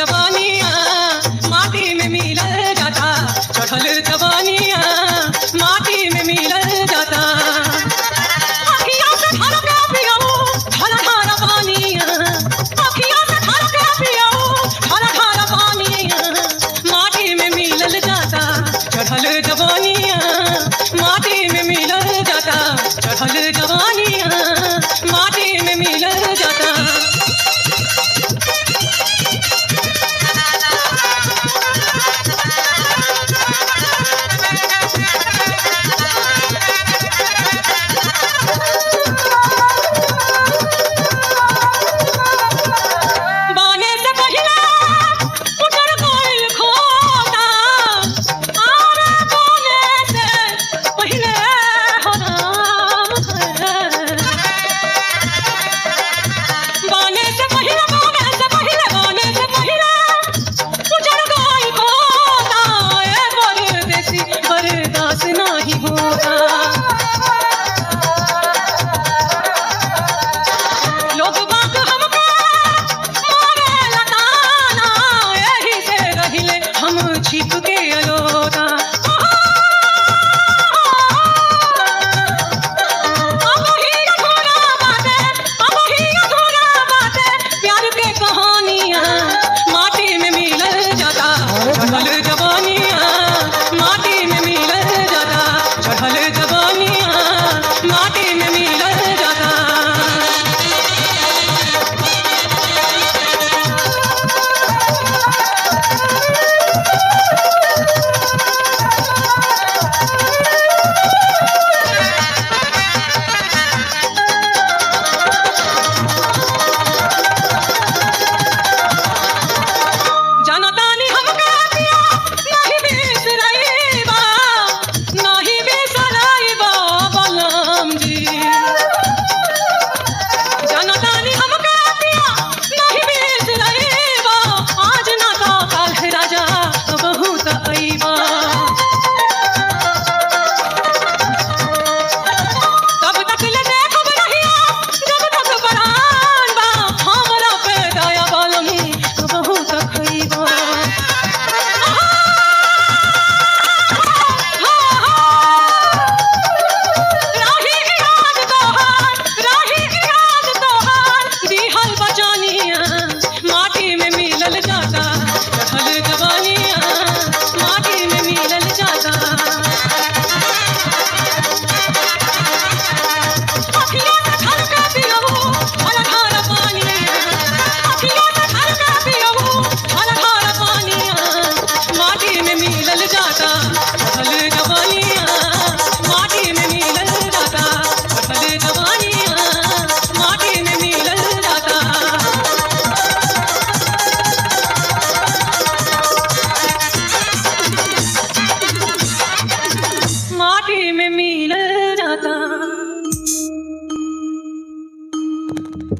जवानियाँ माटी में मिलल जाता, चढ़ल जवानियाँ माटी में मिलल जाता। अखियाँ से ढल के पियाऊ ढल ढल पानियाँ, अखियाँ से ढल के पियाऊ ढल ढल पानियाँ माटी में मिलल जाता, चढ़ल जवानियाँ माटी में मिलल जाता, चढ़ल जवानियाँ माटी में मिलल जाता।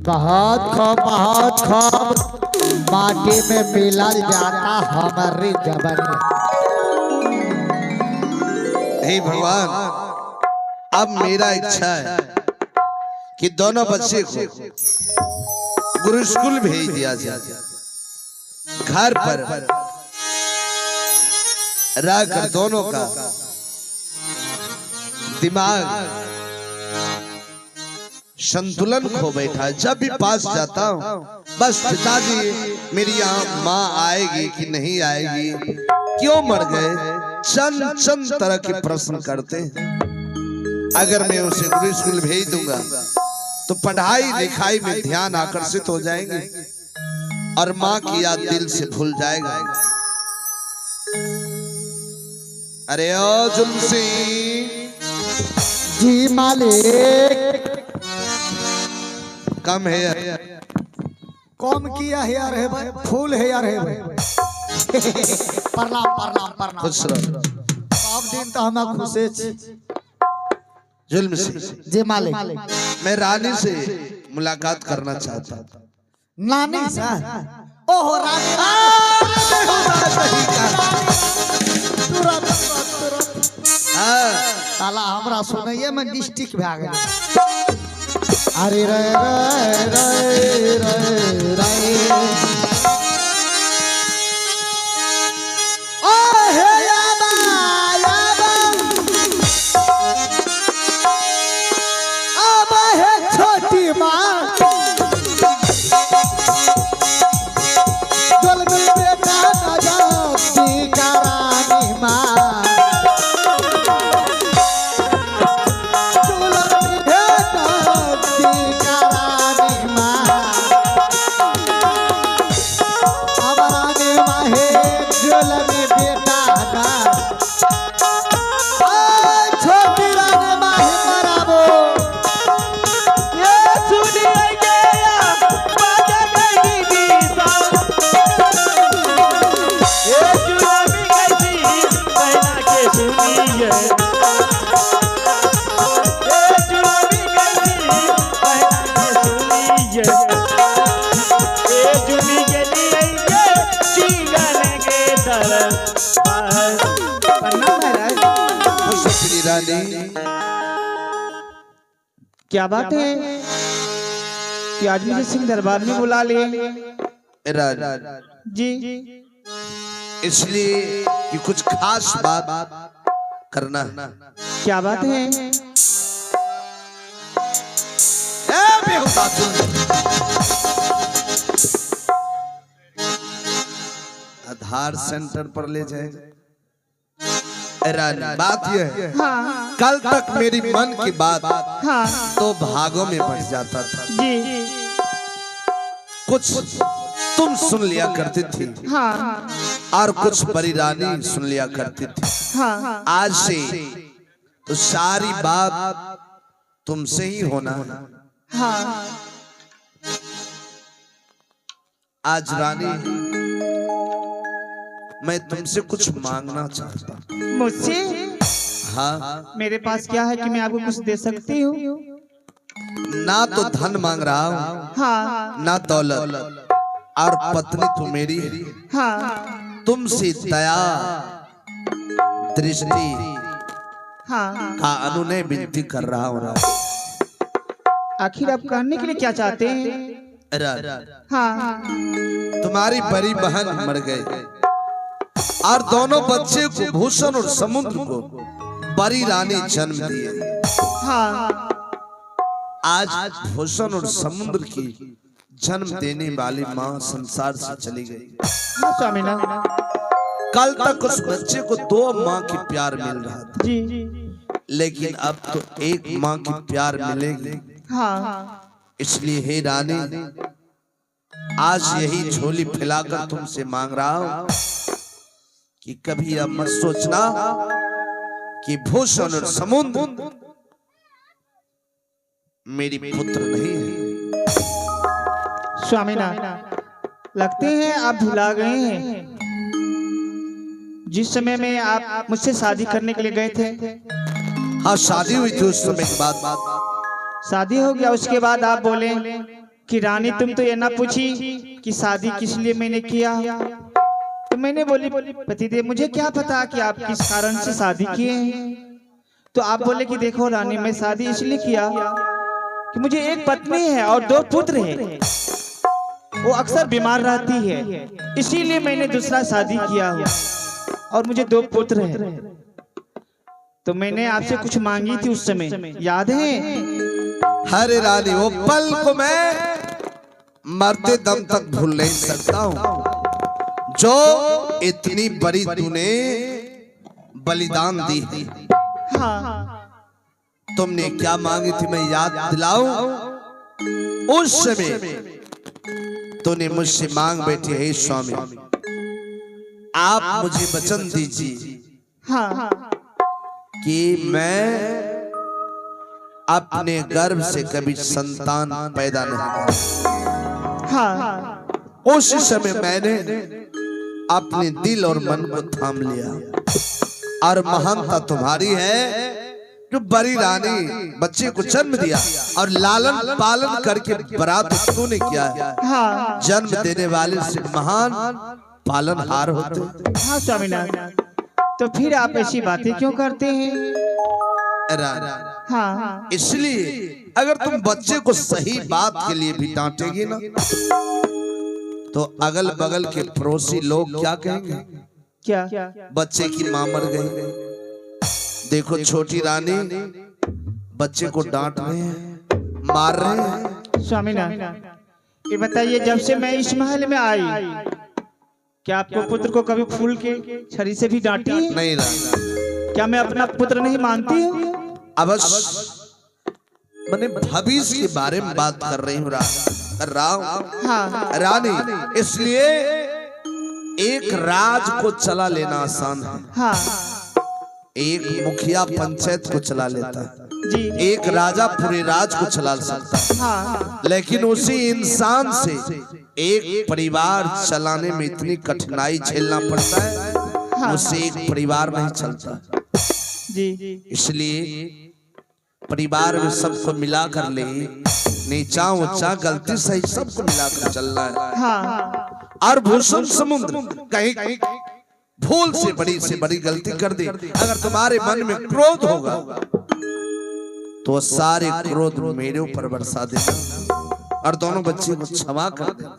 बहुत खूब माटी में मिलल जाता हमारी जवानी। हे भगवान, अब मेरा इच्छा है कि दोनों बच्चे को गुरु स्कूल भेज दिया जाए, घर पर रहकर दोनों का दिमाग संतुलन खो बैठा है। जब भी पास जाता हूँ बस पिताजी मेरी यहाँ माँ आएगी कि नहीं आएगी, क्यों मर गए, चंद चंद तरह के प्रश्न करते हैं। अगर मैं उसे गुरु स्कूल भेज दूंगा तो पढ़ाई लिखाई में ध्यान आकर्षित हो जाएंगे और माँ की याद दिल से भूल जाएगा। अरे ओ जुलसी जी मालिक, कम है यार, कौन किया है यार, है भाई फूल है यार, है भाई। प्रणाम प्रणाम प्रणाम। खुश रहो। सब दिन तो हम खुशे छी। जुल्म से जी मालिक, मैं रानी से मुलाकात करना चाहता था। नानी से? ओहो रानी, साला हमरा सुनैये में डिस्ट्रिक्ट भाग गए। अरे रे रे रे रे रे हे झोला में बेटा का छोटी रानी माही मराबो ये सुनी गया बाजा गई दीसा ये जुलामी कैसी पहना के सुनिए ये जुलामी कैसी पहना के सुनिए ये जुली के लिए ये जीवन के तरफ प्रणाम महाराज। खुश अपनी रानी। क्या बात है कि आज मुझे सिंह दरबार में बुला लिए रानी जी इसलिए कि कुछ खास बात करना है। क्या बात है ए बेहुदा तू। आधार सेंटर पर ले जाए रानी। बात यह है हाँ कल तक मेरी मन की बात हाँ तो भागों में बट जाता था। जी कुछ तुम सुन लिया करती थी हाँ और कुछ बड़ी रानी सुन लिया करती थी। हाँ आज से तो सारी बात तुमसे ही होना है। हाँ आज रानी मैं तुमसे कुछ मांगना चाहता हूँ। मुझसे हाँ मेरे पास क्या है कि मैं आपको कुछ दे सकती हूँ ना तो धन मांग रहा हूँ हाँ ना दौलत और पत्नी तो मेरी है। हाँ तुमसे दया दृष्टि हाँ का अनुनय विनती कर रहा हूँ। आखिर आप करने के लिए क्या चाहते हैं हाँ तुम्हारी बड़ी बहन मर गई और दोनों बच्चे को भूषण और समुद्र को बड़ी रानी जन्म दिए। हाँ आज भूषण और समुद्र की जन्म देने वाली माँ संसार से चली गई। हाँ स्वामीनाथ कल तक उस बच्चे को दो माँ की प्यार मिल रहा था जी लेकिन अब तो एक माँ की प्यार मिलेगी। हाँ इसलिए हे रानी आज यही झोली फैलाकर तुमसे मांग रहा हूँ कि कभी अब मत सोचना कि भूषण और समुद्र मेरी पुत्र नहीं है। स्वामीनाथ लगते हैं आप भुला गए हैं जिस समय में आप मुझसे शादी करने के लिए गए थे। हाँ शादी हुई थी उस समय के बाद शादी हो गया उसके बाद आप बोले कि रानी तुम तो ये ना पूछी कि शादी किस लिए मैंने किया। तो मैंने बोली पतिदेव मुझे क्या पता कि आप किस कारण से शादी किए हैं। तो आप बोले कि देखो रानी मैं शादी इसलिए किया कि मुझे एक पत्नी है और दो पुत्र हैं, वो अक्सर बीमार रहती है, इसीलिए मैंने दूसरा शादी किया है और मुझे दो पुत्र हैं। तो मैंने आपसे कुछ मांगी थी उस समय, याद है? हरे रानी वो पल को मैं मरते दम तक भूल नहीं सकता हूँ जो इतनी बड़ी तूने बलिदान दी थी। हाँ तुमने क्या मांगी थी मैं याद दिलाऊं? उस समय तूने मुझसे मांग बैठी है स्वामी आप मुझे वचन दीजिए हाँ कि मैं अपने गर्भ से कभी संतान पैदा नहीं करूं। हाँ उस समय मैंने अपने दिल और मन को थाम लिया और महानता तुम्हारी है जो बड़ी रानी बच्चे को जन्म दिया और लालन पालन करके बरात तूने किया है। हाँ जन्म देने वाले से महान पालनहार होते। हाँ स्वामीनाथ, तो फिर आप ऐसी बातें क्यों करते हैं? हाँ इसलिए अगर तुम बच्चे को सही बात के लिए भी डांटेगी ना तो अगल बगल के पड़ोसी लोग क्या कहेंगे? क्या? बच्चे की मां मर गई, देखो छोटी रानी बच्चे को डांट रहे हैं, मार रहे हैं। स्वामीनाथ ये बताइए, जब से मैं इस महल में आई क्या आपको पुत्र को कभी फूल के छड़ी से भी डांटी है? नहीं रानी, क्या मैं अपना पुत्र नहीं मानती हूँ? अवश्य मैंने भविष्य के बारे में बात कर रही हूँ रानी, हाँ रानी इसलिए एक राज को चला लेना आसान है, हाँ एक मुखिया पंचायत को चला लेता है, जी, एक राजा पूरे राज को चला सकता है, हाँ लेकिन उसी इंसान से एक परिवार चलाने में इतनी कठिनाई झेलना पड़ता है, हाँ उससे एक परिवार नहीं चलता। जी, इसलिए परिवार में सबको मिला कर ले, नीचा ऊंचा गलती सही सबको मिलाकर चलना है। हाँ और भूषण समुद्र कहीं भूल से बड़ी गलती कर दे, अगर तुम्हारे मन में क्रोध होगा तो सारे क्रोध मेरे ऊपर बरसा देना और दोनों बच्चे को क्षमा कर देना।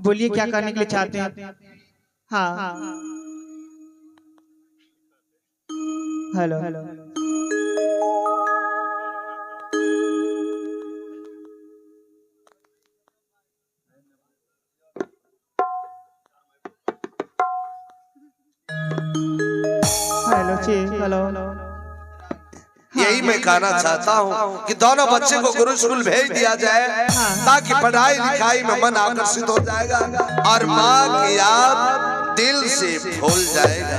बोलिए क्या करने के लिए चाहते हैं? हाँ हेलो हेलो हेलो यही मैं कहना चाहता हूँ कि दोनों बच्चे को गुरु स्कूल भेज दिया जाए, ताकि पढ़ाई लिखाई में मन आकर्षित हो जाएगा और माँ की याद दिल से भूल जाएगा।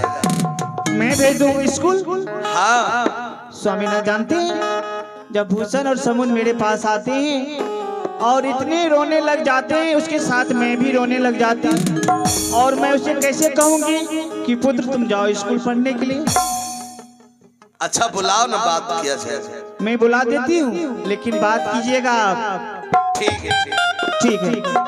मैं भेज दूँ स्कूल? हाँ स्वामी ना जानते हैं, जब भूषण और समुद्र मेरे पास आते हैं और इतने रोने लग जाते हैं, उसके साथ मैं भी रोने लग जाती हूँ, और मैं उसे कैसे कहूँगी कि पुत्र तुम जाओ स्कूल पढ़ने के लिए? अच्छा बुलाओ ना, बात किया जाए। मैं बुला देती हूँ, लेकिन बात कीजिएगा आप। ठीक है ठीक है।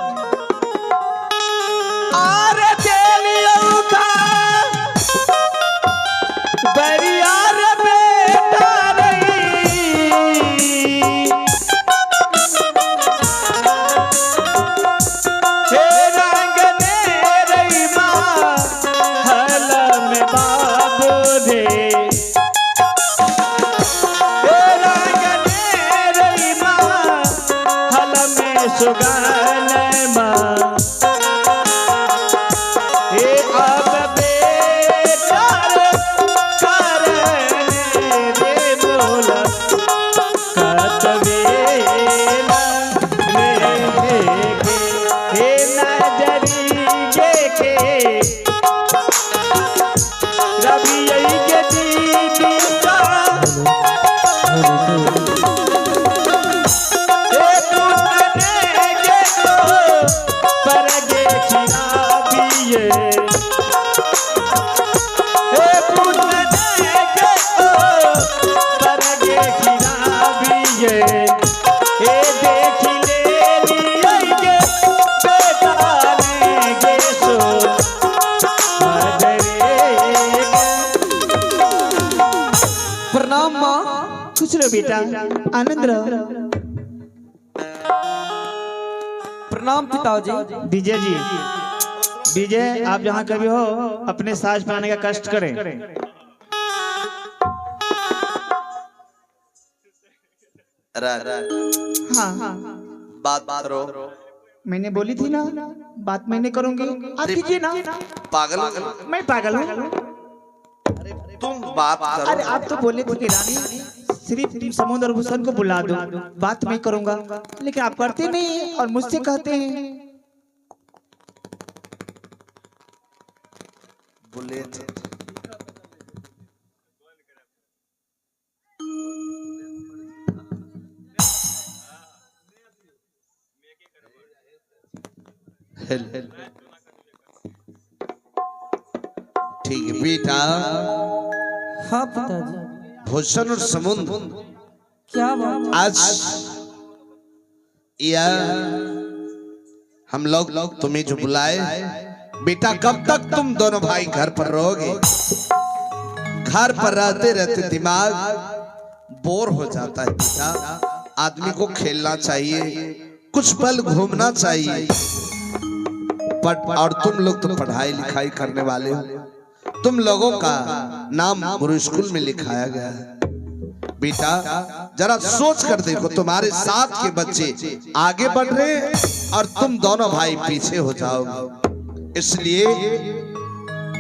प्रणाम माँ। खुश रहो बेटा, आनंद रहो। प्रणाम पिताजी। विजय जी, विजय आप जहाँ कभी हो अपने साज पाने का कष्ट करें। हाँ बात करो। मैंने बोली थी ना, बात मैंने करूंगी, आप कीजिए ना। पागल मैं पागल हूँ? तुम बात करो। अरे आप तो बोले थे कि रानी सिर्फ समुद्र और भूषण को बुला दो, बात मैं करूंगा, लेकिन आप करते नहीं और मुझसे कहते हैं। बोले थे ठीक है बेटा। हाँ पिताजी। भूषण और समुद्र क्या बात? आज यह हम लोग तुम्हें जो बुलाए, बेटा कब तक तुम दोनों भाई घर पर रहोगे? घर पर रहते रहते दिमाग बोर हो जाता है बेटा। आदमी को खेलना चाहिए, कुछ पल घूमना चाहिए। और तुम लोग तो पढ़ाई लिखाई करने वाले हो, तुम लोगों का नाम गुरु स्कूल में लिखाया गया है। बेटा जरा सोच कर देखो, तुम्हारे साथ के बच्चे आगे बढ़ रहे हैं और तुम दोनों भाई पीछे हो जाओगे। इसलिए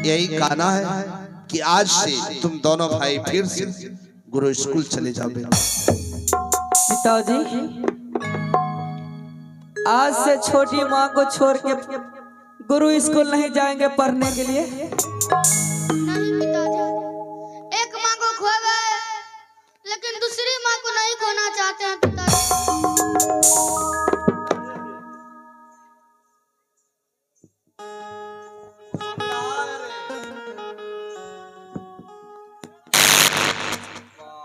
यही कहना है कि आज से तुम दोनों भाई फिर से गुरु स्कूल चले जाओ। पिताजी आज से छोटी माँ को छोड़ के गुरु स्कूल नहीं जाएंगे पढ़ने के लिए? नहीं पिताजी, एक माँ को खो गए लेकिन दूसरी माँ को नहीं खोना चाहते हैं पिताजी।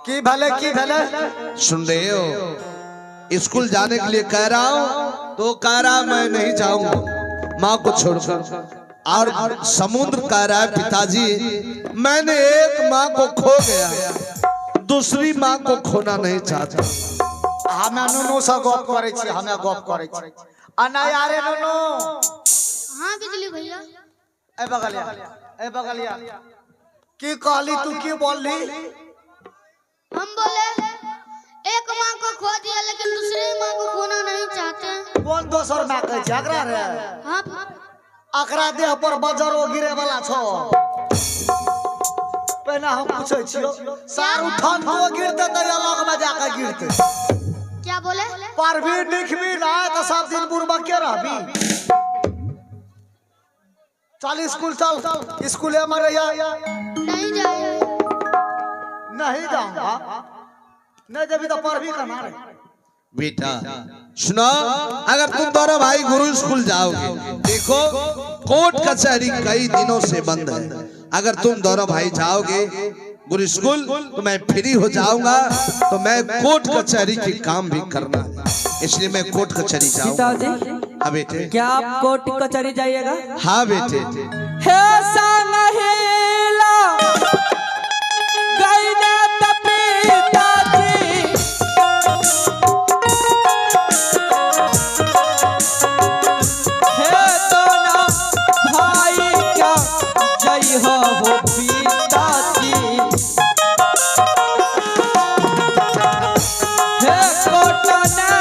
की भले की भले सुन रहे हो? स्कूल जाने के लिए कह रहा हूँ तो कह रहा मैं नहीं जाऊंगा माँ को छोड़कर। और समुद्र कह रहा है पिताजी मैंने एक माँ को खो गया, दूसरी माँ को खोना नहीं चाहता। हमें नुनू से गप करे छी, हमें गप करे छी। अना यारे नुनू, हाँ बिजली भैया। ए बगलिया, ए बगलिया, की कहली तू, की बोलली? हम बोले एक माँ को खो दिया लेकिन दूसरी माँ को खोना नहीं चाहते। कौन दोसर माँ कहे छी? अकरा रे, हाँ अकरा देह पर बजरो गिरे वाला छो। पहले हम पूछे छियो, सारू थान को गिरते तो अलग में जाकर गिरते। क्या बोले? पर भी निकमी ना तो सब दिन बुरबा के रहबी। चल स्कूल चल, स्कूल हमारे नहीं जाए। नहीं जाऊंगा, नहीं जब तो पर भी करना रे। बेटा सुनो, अगर तुम दोनों भाई गुरु स्कूल जाओगे, देखो कोर्ट कचहरी कई दिनों से बंद है। अगर तुम दोनों भाई जाओगे गुरु स्कूल तो मैं फ्री हो जाऊंगा, तो मैं कोर्ट कचहरी के काम भी करना है, इसलिए मैं कोर्ट कचहरी जाऊंगा। पिताजी हाँ बेटे। क्या आप कोर्ट कचहरी जाइएगा? हाँ बेटे। ऐसा नहीं ला गई ना तो पिताजी, है तो ना भाई क्या जय हो पिताजी, है कोटना का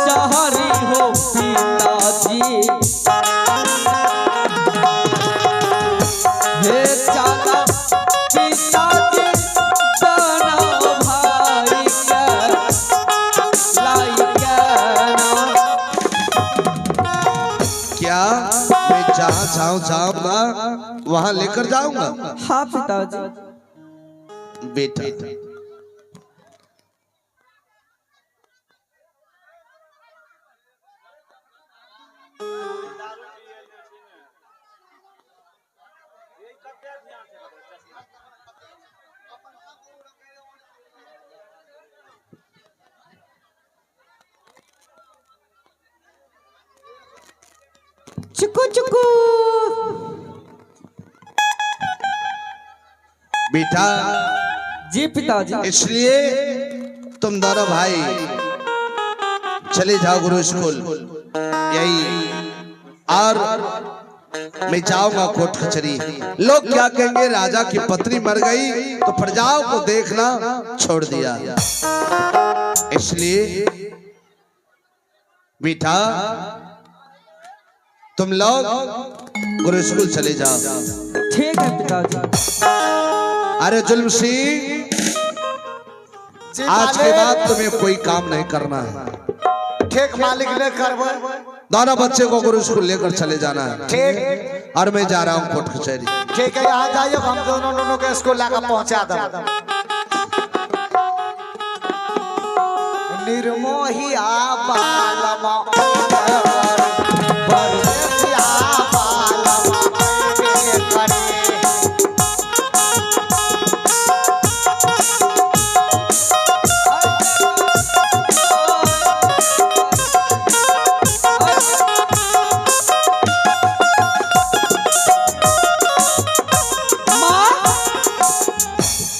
शहरी हो पिताजी, हे चाला पिताजी बना भाई के लाइका ना। क्या मैं जहाँ जाऊंगा वहाँ लेकर जाऊंगा? हाँ पिताजी। बेटा चुकू चुकू। बेटा जी पिताजी। इसलिए तुम दोनों भाई चले जाओ गुरु स्कूल, यही। और मैं जाऊंगा कोर्ट कचहरी। लोग क्या कहेंगे, राजा की पत्नी मर गई तो प्रजाओं को देखना छोड़ दिया। इसलिए बेटा तुम लोग गुरु स्कूल चले जाओ। ठीक है पिताजी। अरे जुल्म सिंह, आज के बाद तुम्हें कोई काम नहीं करना है। ठीक मालिक ले करबो। दोनों बच्चे को गुरु स्कूल लेकर चले जाना है। ठीक। और मैं जा रहा हूँ कोर्ट कचहरी। ठीक है, यहाँ जाइए, हम दोनों के स्कूल लाकर पहुँचा दो। निर्मोहिया बालमा बरसिया बालमा करे।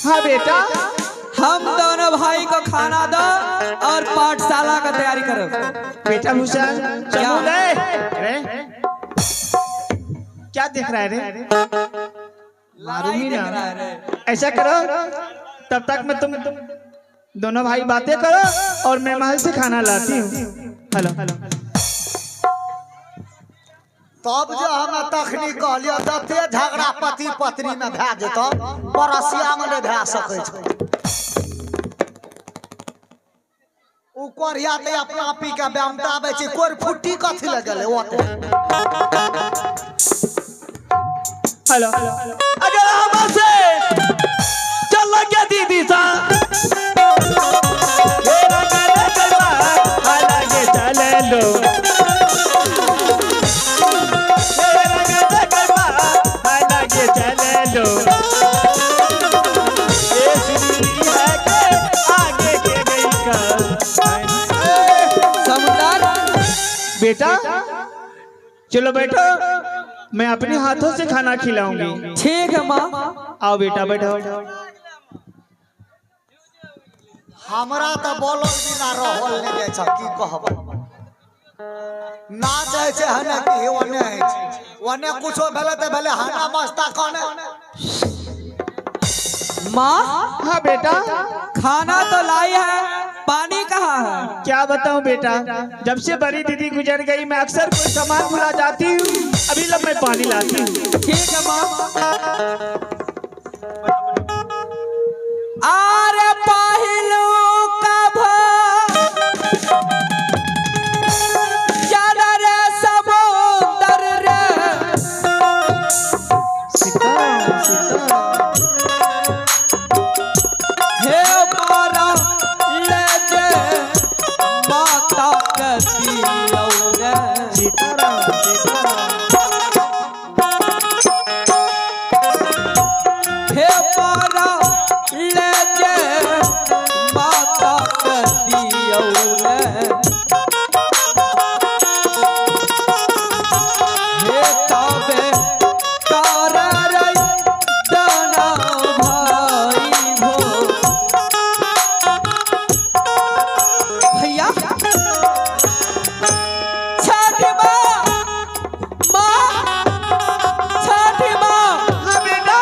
हाँ बेटा, हम दोनों भाई को खाना दो और पाठशाला का तैयारी करो। बेटा भूषण क्या? समूह रे क्या देख रहा है रे? मारूंगी देख ना। रहा है रे। ऐसा करो, तब तक मैं तुम दोनों भाई बातें करो और मैं महल से खाना लाती हूँ। हेलो तब जो हम तखनी कहलियो दते झगड़ा पति पत्नी में भए जेतो, परसिया में नहीं भए सकै छै। उ कोरिया ते अपना पी के ब्यामता आवे छी कोर फुट्टी कथि लगल ओते हेलो अगर हमसे चल के दीदी सा मेरा गाना करवा अलगे चले लो मेरा गाना करवा अलगे चले लो ये सुनी है के आगे के गई का समुदार बेटा चलो बैठो मैं अपने हाथों से खाना खिलाऊंगी। ठीक है माँ। आओ बेटा बैठो। हमरा त बोलल बिना रहल नै जाय छ की कहब ना चाहे छै हने कि ओने है ओने कुछो भेले त भेले हाना मस्ता कने माँ हाँ बेटा खाना तो लाई है, पानी कहाँ है? क्या बताऊं बेटा, जब से बड़ी दीदी गुजर गई मैं अक्सर कोई सामान भुला जाती हूँ, अभी लब मैं पानी लाती हूँ। ठीक है माँ। आरे पाहिलू कभ चल रे समुंदर रे सीता सीता हे मारा ले जे माता कती औरे सीताराम सीताराम हे मारा ले जे माता कती औरे हे तबे तारा रे दाना भाई भो भैया छठी माँ छठी माँ हाँ बेटा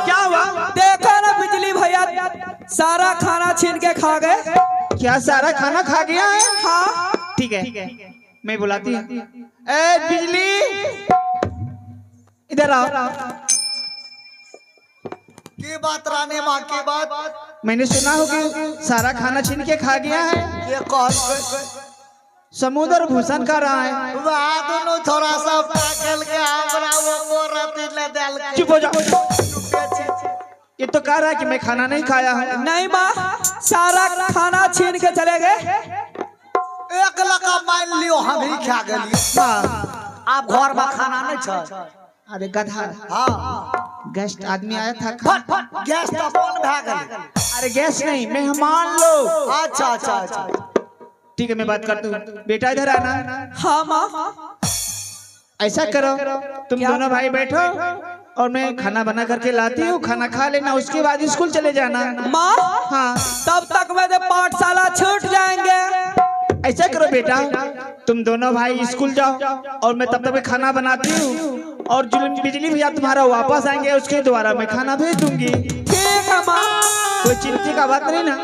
क्या हुआ? देखो ना बिजली भैया सारा खाना छीन के खा गए। क्या सारा खाना खा गया है? हाँ ठीक है मैं बुलाती हूँ। ए बिजली इधर आओ। की बात रानी मां की बात मैंने सुना हो कि सारा खाना छीन के खा गया है, ये कौन समुद्र भूषण खा रहा है। वाह दोनों थोड़ा सा पागल के हमरा वो कोरती ले डाल के चुप हो जाओ, ये तो कह रहा है कि मैं खाना नहीं खाया है। नहीं माँ सारा खाना छीन के चले गए। एक लका मान लियो हम ही खा गेली हाँ। आप घर में खाना नहीं छ अरे गधा, हां गेस्ट आदमी आया था फट फट गैस तो बंद भ गेल अरे गैस नहीं मेहमान लोग। अच्छा अच्छा अच्छा ठीक है मैं बात करता हूँ। बेटा इधर आना। हाँ माँ ऐसा करो तुम दोनों भाई बैठो और मैं खाना बना करके लाती हूँ, खाना खा लेना, उसके बाद स्कूल चले जाना। माँ हाँ तब तक मेरे पाठशाला छूट जाएंगे। ऐसा करो बेटा तुम दोनों भाई स्कूल जाओ और मैं तब तक मैं खाना बनाती हूँ और बिजली भैया तुम्हारा वापस आएंगे, उसके द्वारा मैं खाना भेज दूंगी। ठीक है माँ। कोई चिंता का बात नहीं ना।